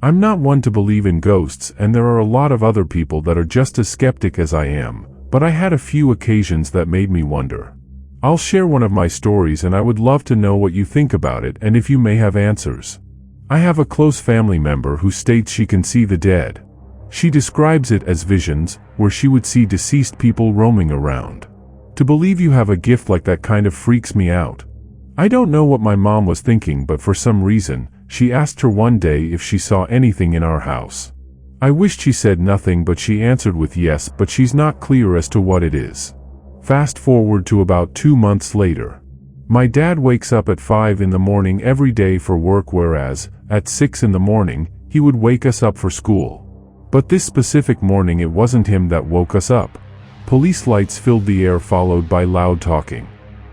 I'm not one to believe in ghosts, and there are a lot of other people that are just as skeptic as I am, but I had a few occasions that made me wonder. I'll share one of my stories, and I would love to know what you think about it and if you may have answers. I have a close family member who states she can see the dead. She describes it as visions, where she would see deceased people roaming around. To believe you have a gift like that kind of freaks me out. I don't know what my mom was thinking, but for some reason, she asked her one day if she saw anything in our house. I wished she said nothing, but she answered with yes, but she's not clear as to what it is. Fast forward to about 2 months later. My dad wakes up at 5 in the morning every day for work, whereas, at 6 in the morning, he would wake us up for school. But this specific morning it wasn't him that woke us up. Police lights filled the air, followed by loud talking.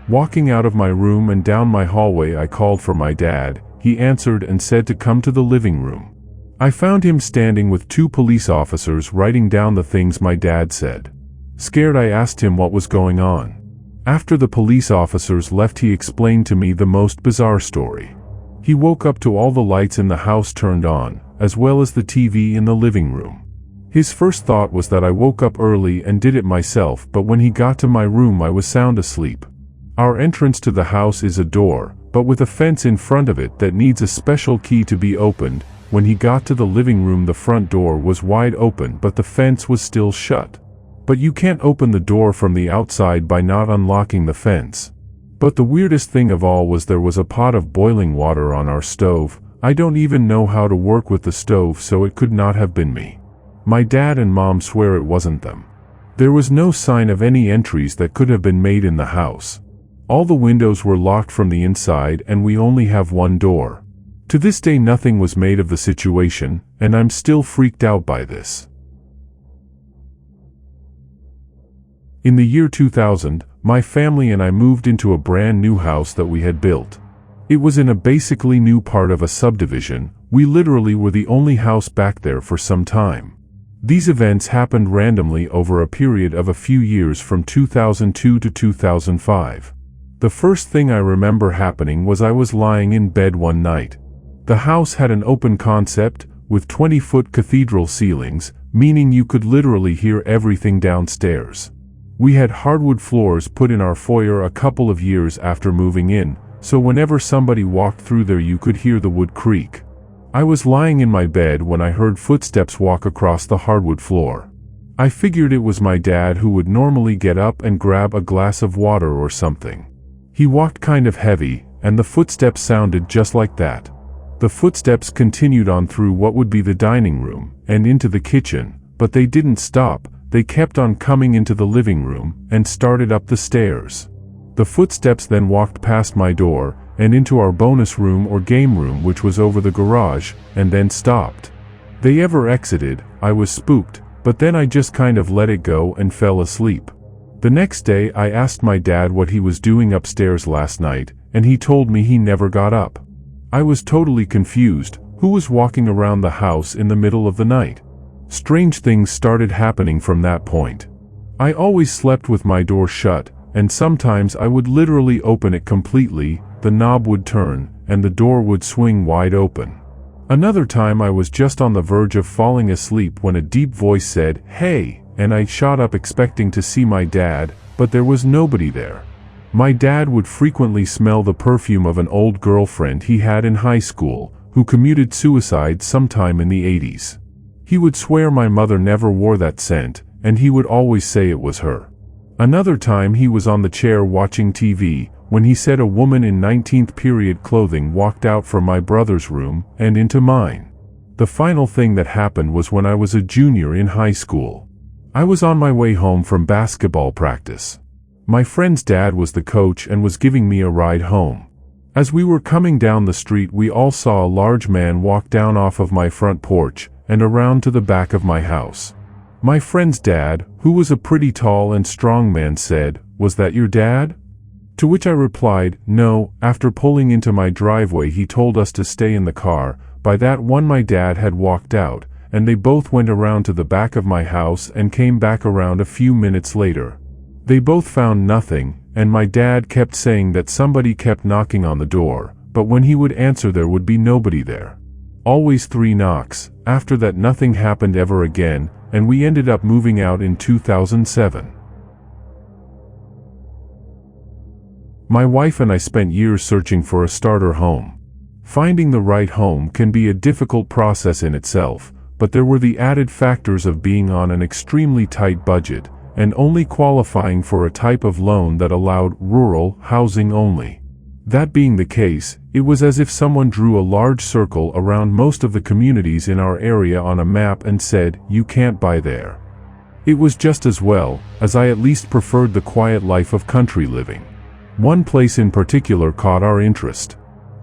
Walking out of my room and down my hallway, I called for my dad. He answered and said to come to the living room. I found him standing with 2 police officers writing down the things my dad said. Scared, I asked him what was going on. After the police officers left, he explained to me the most bizarre story. He woke up to all the lights in the house turned on, as well as the TV in the living room. His first thought was that I woke up early and did it myself, but when he got to my room I was sound asleep. Our entrance to the house is a door, but with a fence in front of it that needs a special key to be opened. When he got to the living room, the front door was wide open, but the fence was still shut. But you can't open the door from the outside by not unlocking the fence. But the weirdest thing of all was there was a pot of boiling water on our stove. I don't even know how to work with the stove, so it could not have been me. My dad and mom swear it wasn't them. There was no sign of any entries that could have been made in the house. All the windows were locked from the inside, and we only have one door. To this day nothing was made of the situation, and I'm still freaked out by this. In the year 2000, my family and I moved into a brand new house that we had built. It was in a basically new part of a subdivision. We literally were the only house back there for some time. These events happened randomly over a period of a few years from 2002 to 2005. The first thing I remember happening was I was lying in bed one night. The house had an open concept, with 20-foot cathedral ceilings, meaning you could literally hear everything downstairs. We had hardwood floors put in our foyer a couple of years after moving in, so whenever somebody walked through there you could hear the wood creak. I was lying in my bed when I heard footsteps walk across the hardwood floor. I figured it was my dad, who would normally get up and grab a glass of water or something. He walked kind of heavy, and the footsteps sounded just like that. The footsteps continued on through what would be the dining room, and into the kitchen, but they didn't stop. They kept on coming into the living room, and started up the stairs. The footsteps then walked past my door, and into our bonus room or game room, which was over the garage, and then stopped. They ever exited, I was spooked, but then I just kind of let it go and fell asleep. The next day I asked my dad what he was doing upstairs last night, and he told me he never got up. I was totally confused. Who was walking around the house in the middle of the night? Strange things started happening from that point. I always slept with my door shut, and sometimes I would literally open it completely, the knob would turn, and the door would swing wide open. Another time I was just on the verge of falling asleep when a deep voice said, "Hey," and I shot up expecting to see my dad, but there was nobody there. My dad would frequently smell the perfume of an old girlfriend he had in high school, who committed suicide sometime in the 80s. He would swear my mother never wore that scent, and he would always say it was her. Another time he was on the chair watching TV, when he said a woman in 19th period clothing walked out from my brother's room and into mine. The final thing that happened was when I was a junior in high school. I was on my way home from basketball practice. My friend's dad was the coach and was giving me a ride home. As we were coming down the street, we all saw a large man walk down off of my front porch and around to the back of my house. My friend's dad, who was a pretty tall and strong man, said, "Was that your dad?" To which I replied, "No." After pulling into my driveway, he told us to stay in the car. By that one, my dad had walked out, and they both went around to the back of my house and came back around a few minutes later. They both found nothing, and my dad kept saying that somebody kept knocking on the door, but when he would answer there would be nobody there. Always 3 knocks. After that nothing happened ever again, and we ended up moving out in 2007. My wife and I spent years searching for a starter home. Finding the right home can be a difficult process in itself, but there were the added factors of being on an extremely tight budget, and only qualifying for a type of loan that allowed rural housing only. That being the case, it was as if someone drew a large circle around most of the communities in our area on a map and said, "You can't buy there." It was just as well, as I at least preferred the quiet life of country living. One place in particular caught our interest.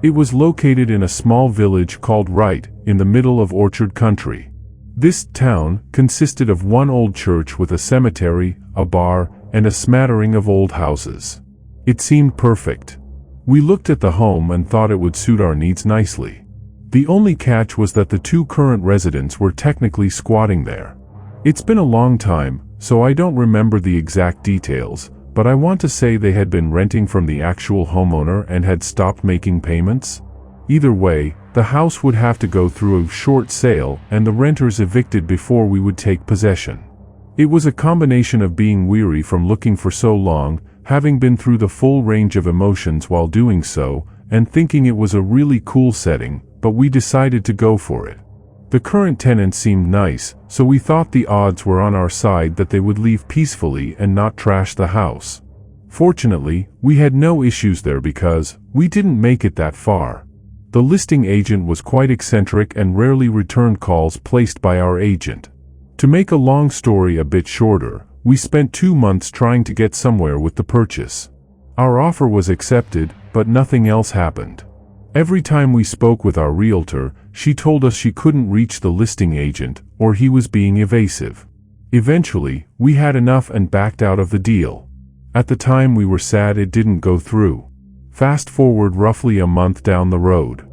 It was located in a small village called Wright, in the middle of orchard country. This town consisted of one old church with a cemetery, a bar, and a smattering of old houses. It seemed perfect. We looked at the home and thought it would suit our needs nicely. The only catch was that the 2 current residents were technically squatting there. It's been a long time, so I don't remember the exact details, but I want to say they had been renting from the actual homeowner and had stopped making payments. Either way, the house would have to go through a short sale and the renters evicted before we would take possession. It was a combination of being weary from looking for so long, having been through the full range of emotions while doing so, and thinking it was a really cool setting, but we decided to go for it. The current tenants seemed nice, so we thought the odds were on our side that they would leave peacefully and not trash the house. Fortunately, we had no issues there because we didn't make it that far. The listing agent was quite eccentric and rarely returned calls placed by our agent. To make a long story a bit shorter, we spent 2 months trying to get somewhere with the purchase. Our offer was accepted, but nothing else happened. Every time we spoke with our realtor, she told us she couldn't reach the listing agent, or he was being evasive. Eventually, we had enough and backed out of the deal. At the time we were sad it didn't go through. Fast forward roughly a month down the road.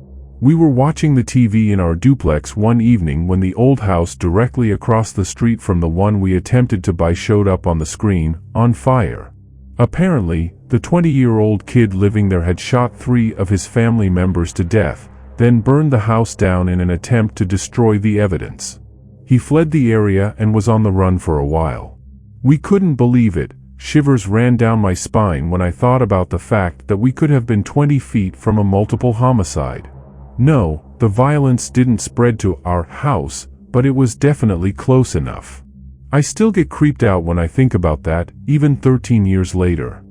We were watching the TV in our duplex one evening when the old house directly across the street from the one we attempted to buy showed up on the screen, on fire. Apparently, the 20-year-old kid living there had shot 3 of his family members to death, then burned the house down in an attempt to destroy the evidence. He fled the area and was on the run for a while. We couldn't believe it. Shivers ran down my spine when I thought about the fact that we could have been 20 feet from a multiple homicide. No, the violence didn't spread to our house, but it was definitely close enough. I still get creeped out when I think about that, even 13 years later.